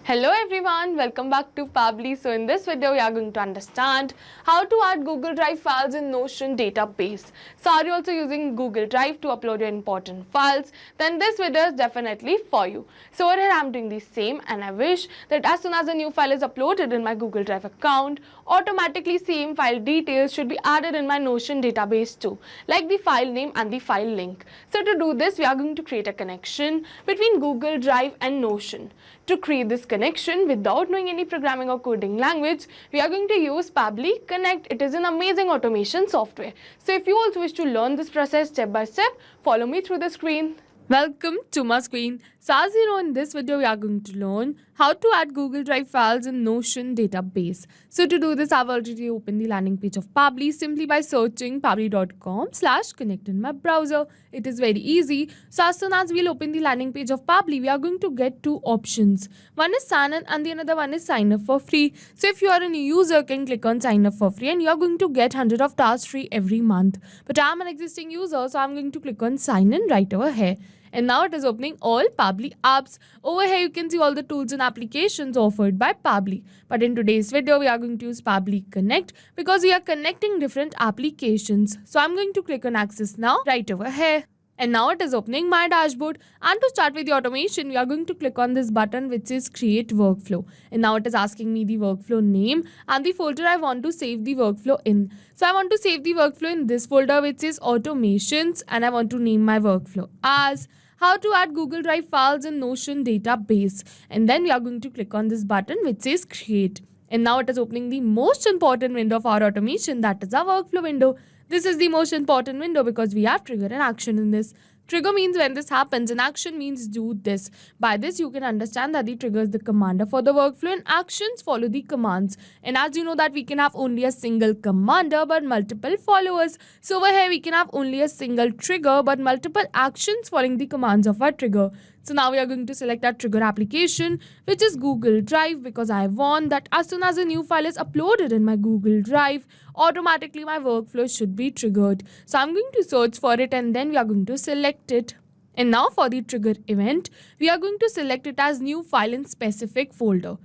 Hello everyone, welcome back to Pabbly. So in this video we are going to understand how to add Google Drive files in Notion database. So are you also using Google Drive to upload your important files? Then this video is definitely for you. So over here I am doing the same, and I wish that as soon as a new file is uploaded in my Google Drive account, automatically same file details should be added in my Notion database too, like the file name and the file link. So to do this we are going to create a connection between Google Drive and Notion. To create this connection without knowing any programming or coding language, we are going to use Pabbly Connect. It is an amazing automation software. So if you also wish to learn this process step by step, follow me through the screen. Welcome to my screen. So as you know, in this video we are going to learn how to add Google Drive files in Notion database. So to do this, I've already opened the landing page of Pabbly simply by searching pabbly.com/connect in my browser. It is very easy. So as soon as we'll open the landing page of Pabbly, we are going to get two options. One is sign in and the another one is sign up for free. So if you are a new user, you can click on sign up for free and you are going to get 100 of tasks free every month. But I'm an existing user, so I'm going to click on sign in right over here. And now it is opening all Pabbly apps. Over here you can see all the tools and applications offered by Pabbly. But in today's video we are going to use Pabbly Connect because we are connecting different applications. So I'm going to click on access now right over here. And now it is opening my dashboard, and to start with the automation we are going to click on this button which is create workflow. And now it is asking me the workflow name and the folder I want to save the workflow in. So I want to save the workflow in this folder which is automations, and I want to name my workflow as how to add Google Drive files in Notion database. And then we are going to click on this button which says create. And now it is opening the most important window of our automation, that is our workflow window. This is the most important window because we have trigger and action in this. Trigger means when this happens and action means do this. By this you can understand that the trigger is the commander for the workflow and actions follow the commands. And as you know that we can have only a single commander but multiple followers. So over here we can have only a single trigger but multiple actions following the commands of our trigger. So now we are going to select our trigger application which is Google Drive because I want that as soon as a new file is uploaded in my Google Drive, automatically my workflow should be triggered. So I'm going to search for it and then we are going to select it. And now for the trigger event, we are going to select it as new file in specific folder.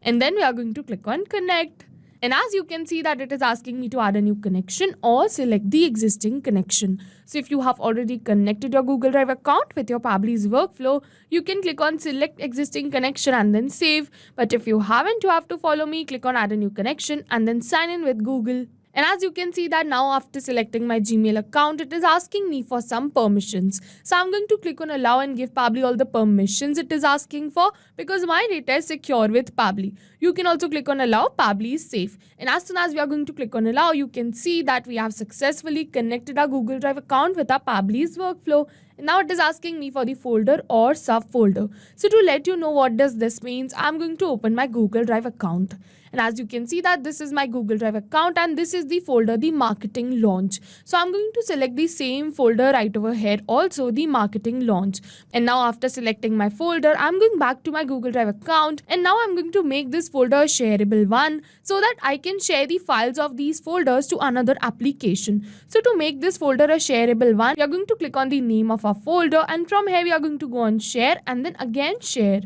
And then we are going to click on connect. And as you can see that it is asking me to add a new connection or select the existing connection. So if you have already connected your Google Drive account with your Pabbly's workflow, you can click on select existing connection and then save. But if you haven't, you have to follow me, click on add a new connection and then sign in with Google. And as you can see that now after selecting my Gmail account, it is asking me for some permissions. So I'm going to click on allow and give Pabbly all the permissions it is asking for because my data is secure with Pabbly. You can also click on allow, Pabbly is safe. And as soon as we are going to click on allow, you can see that we have successfully connected our Google Drive account with our Pabbly's workflow. And now it is asking me for the folder or subfolder. So to let you know what does this means, I'm going to open my Google Drive account. And as you can see that this is my Google Drive account and this is the folder, the marketing launch. So I'm going to select the same folder right over here, also the marketing launch. And now after selecting my folder, I'm going back to my Google Drive account and now I'm going to make this folder a shareable one so that I can share the files of these folders to another application. So to make this folder a shareable one, we are going to click on the name of our folder and from here we are going to go on share and then again share.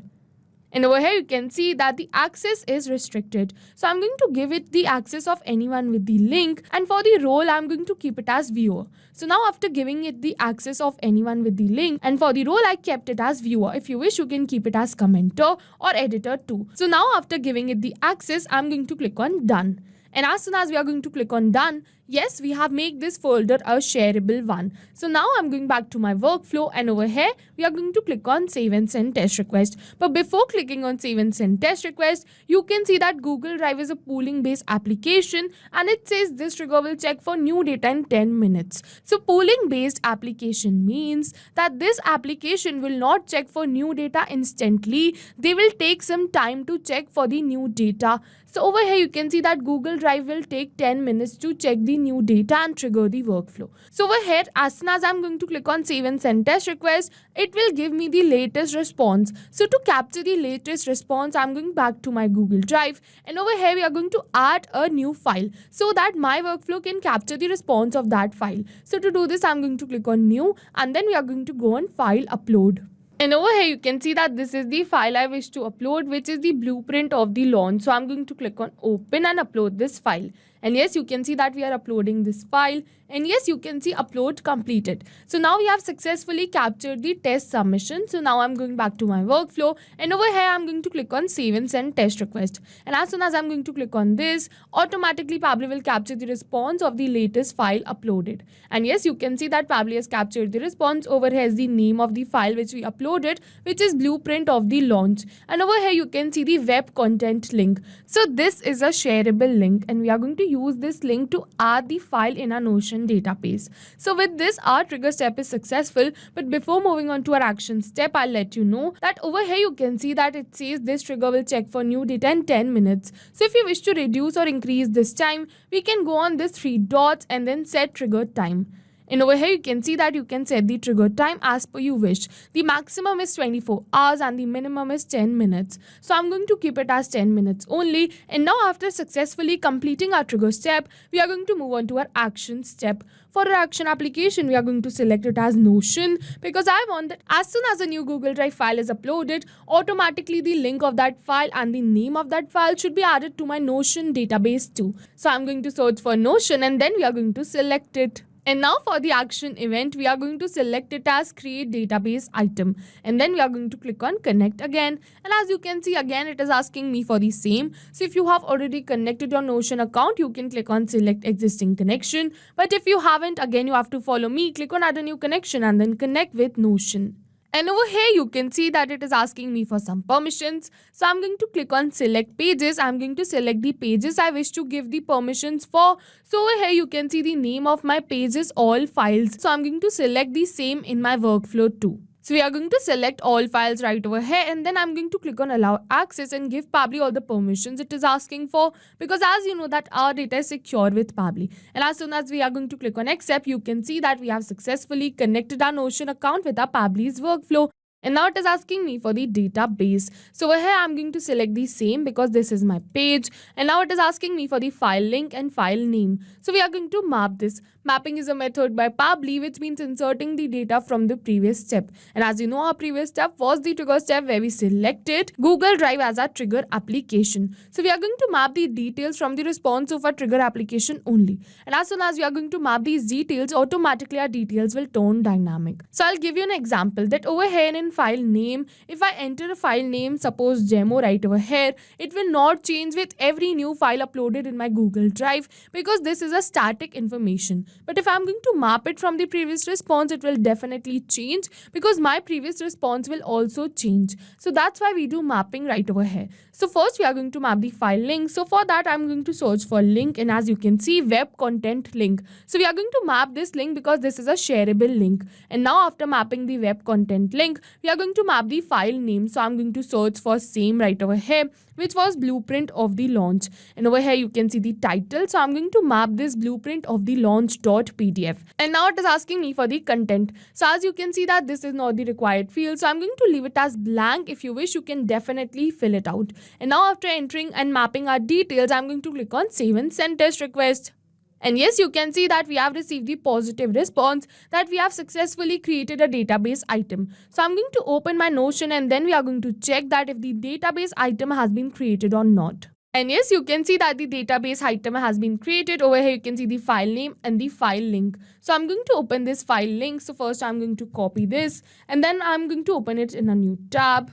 And over here you can see that the access is restricted. So I'm going to give it the access of anyone with the link, and for the role I'm going to keep it as viewer. So now after giving it the access of anyone with the link, and for the role I kept it as viewer. If you wish you can keep it as commenter or editor too. So now after giving it the access, I'm going to click on done. And as soon as we are going to click on done, yes, we have made this folder a shareable one. So now I'm going back to my workflow and over here, we are going to click on save and send test request. But before clicking on save and send test request, you can see that Google Drive is a pooling based application and it says this trigger will check for new data in 10 minutes. So pooling based application means that this application will not check for new data instantly. They will take some time to check for the new data. So over here you can see that Google Drive will take 10 minutes to check the new data and trigger the workflow. So over here, as soon as I'm going to click on save and send test request, it will give me the latest response. So to capture the latest response, I'm going back to my Google Drive and over here we are going to add a new file so that my workflow can capture the response of that file. So to do this, I'm going to click on new and then we are going to go on file upload. And over here you can see that this is the file I wish to upload, which is the blueprint of the launch. So I'm going to click on open and upload this file. And yes, you can see that we are uploading this file. And yes, you can see upload completed. So now we have successfully captured the test submission. So now I'm going back to my workflow. And over here, I'm going to click on save and send test request. And as soon as I'm going to click on this, automatically Pabbly will capture the response of the latest file uploaded. And yes, you can see that Pabbly has captured the response. Over here is the name of the file which we uploaded, which is blueprint of the launch. And over here, you can see the web content link. So this is a shareable link, and we are going to use this link to add the file in our Notion database. So with this, our trigger step is successful. But before moving on to our action step, I'll let you know that over here you can see that it says this trigger will check for new data in 10 minutes. So if you wish to reduce or increase this time, we can go on this 3 dots and then set trigger time. And over here you can see that you can set the trigger time as per you wish. The maximum is 24 hours and the minimum is 10 minutes. So I'm going to keep it as 10 minutes only. And now after successfully completing our trigger step, we are going to move on to our action step. For our action application, we are going to select it as Notion, because I want that as soon as a new Google Drive file is uploaded, automatically the link of that file and the name of that file should be added to my Notion database too. So I'm going to search for Notion and then we are going to select it. And now for the action event, we are going to select it as create database item. And then we are going to click on connect again. And as you can see, again, it is asking me for the same. So if you have already connected your Notion account, you can click on select existing connection. But if you haven't, again, you have to follow me. Click on add a new connection and then connect with Notion. And over here, you can see that it is asking me for some permissions. So I'm going to click on select pages. I'm going to select the pages I wish to give the permissions for. So over here, you can see the name of my pages, all files. So I'm going to select the same in my workflow too. So we are going to select all files right over here, and then I'm going to click on allow access and give Pabbly all the permissions it is asking for, because as you know that our data is secure with Pabbly. And as soon as we are going to click on accept, you can see that we have successfully connected our Notion account with our Pabbly's workflow. And now it is asking me for the database. So over here, I'm going to select the same because this is my page. And now it is asking me for the file link and file name. So we are going to map this. Mapping is a method by Pabbly, which means inserting the data from the previous step. And as you know, our previous step was the trigger step where we selected Google Drive as our trigger application. So we are going to map the details from the response of our trigger application only. And as soon as we are going to map these details, automatically our details will turn dynamic. So I'll give you an example that over here in file name, if I enter a file name, suppose demo right over here, it will not change with every new file uploaded in my Google Drive because this is a static information. But if I'm going to map it from the previous response, it will definitely change because my previous response will also change. So that's why we do mapping right over here. So first we are going to map the file link. So for that, I'm going to search for link, and as you can see, web content link. So we are going to map this link because this is a shareable link. And now after mapping the web content link, we are going to map the file name. So I'm going to search for same right over here, which was blueprint of the launch. And over here you can see the title. So I'm going to map this blueprint of the launch.pdf. And now it is asking me for the content. So as you can see that this is not the required field. So I'm going to leave it as blank. If you wish, you can definitely fill it out. And now after entering and mapping our details, I'm going to click on save and send test request. And yes, you can see that we have received the positive response that we have successfully created a database item. So I'm going to open my Notion and then we are going to check that if the database item has been created or not. And yes, you can see that the database item has been created. Over here, you can see the file name and the file link. So I'm going to open this file link. So first I'm going to copy this and then I'm going to open it in a new tab.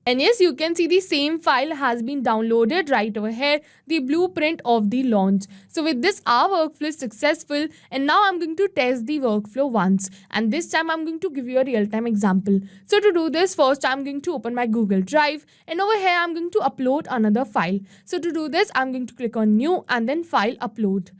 And yes, you can see the same file has been downloaded right over here, the blueprint of the launch. So with this, our workflow is successful. And now I'm going to test the workflow once. And this time I'm going to give you a real-time example. So to do this, first I'm going to open my Google Drive. And over here, I'm going to upload another file. So to do this, I'm going to click on new and then file upload.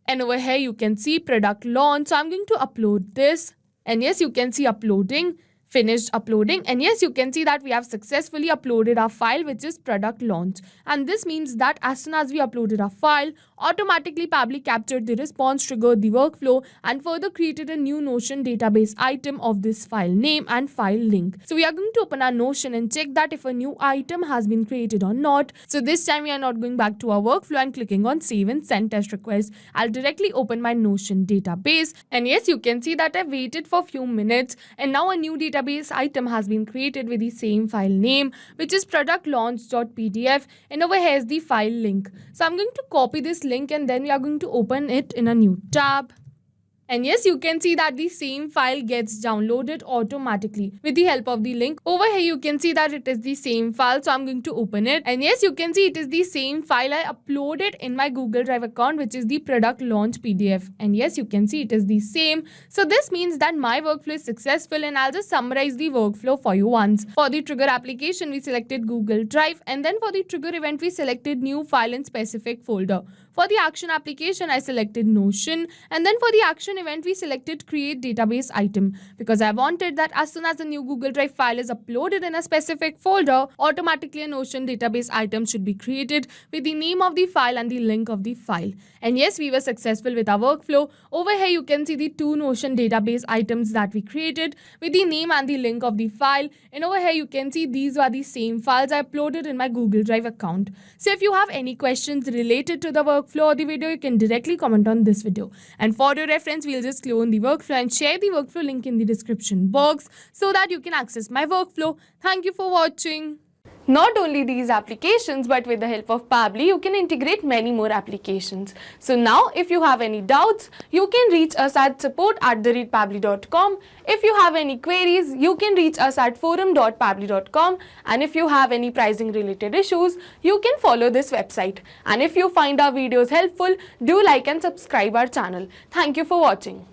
And over here, you can see product launch. So I'm going to upload this. And yes, you can see uploading. Finished uploading, and yes, you can see that we have successfully uploaded our file, which is product launch. And this means that as soon as we uploaded our file, automatically Pabbly captured the response, triggered the workflow, and further created a new Notion database item of this file name and file link. So we are going to open our Notion and check that if a new item has been created or not. So this time we are not going back to our workflow and clicking on save and send test request. I'll directly open my Notion database, and yes, you can see that I waited for a few minutes and now a new database database item has been created with the same file name, which is productlaunch.pdf, and over here is the file link. So I'm going to copy this link and then we are going to open it in a new tab. And yes, you can see that the same file gets downloaded automatically with the help of the link. Over here, you can see that it is the same file. So I'm going to open it. And yes, you can see it is the same file I uploaded in my Google Drive account, which is the product launch PDF. And yes, you can see it is the same. So this means that my workflow is successful, and I'll just summarize the workflow for you once. For the trigger application, we selected Google Drive, and then for the trigger event, we selected new file in specific folder. For the action application, I selected Notion, and then for the action event, we selected create database item, because I wanted that as soon as a new Google Drive file is uploaded in a specific folder, automatically a Notion database item should be created with the name of the file and the link of the file. And yes, we were successful with our workflow. Over here, you can see the two Notion database items that we created with the name and the link of the file. And over here, you can see these are the same files I uploaded in my Google Drive account. So if you have any questions related to the workflow or the video, you can directly comment on this video. And for your reference, we'll just clone the workflow and share the workflow link in the description box so that you can access my workflow. Thank you for watching. Not only these applications, but with the help of Pabbly, you can integrate many more applications. So now, if you have any doubts, you can reach us at support@pabbly.com. If you have any queries, you can reach us at forum.pabbly.com. And if you have any pricing related issues, you can follow this website. And if you find our videos helpful, do like and subscribe our channel. Thank you for watching.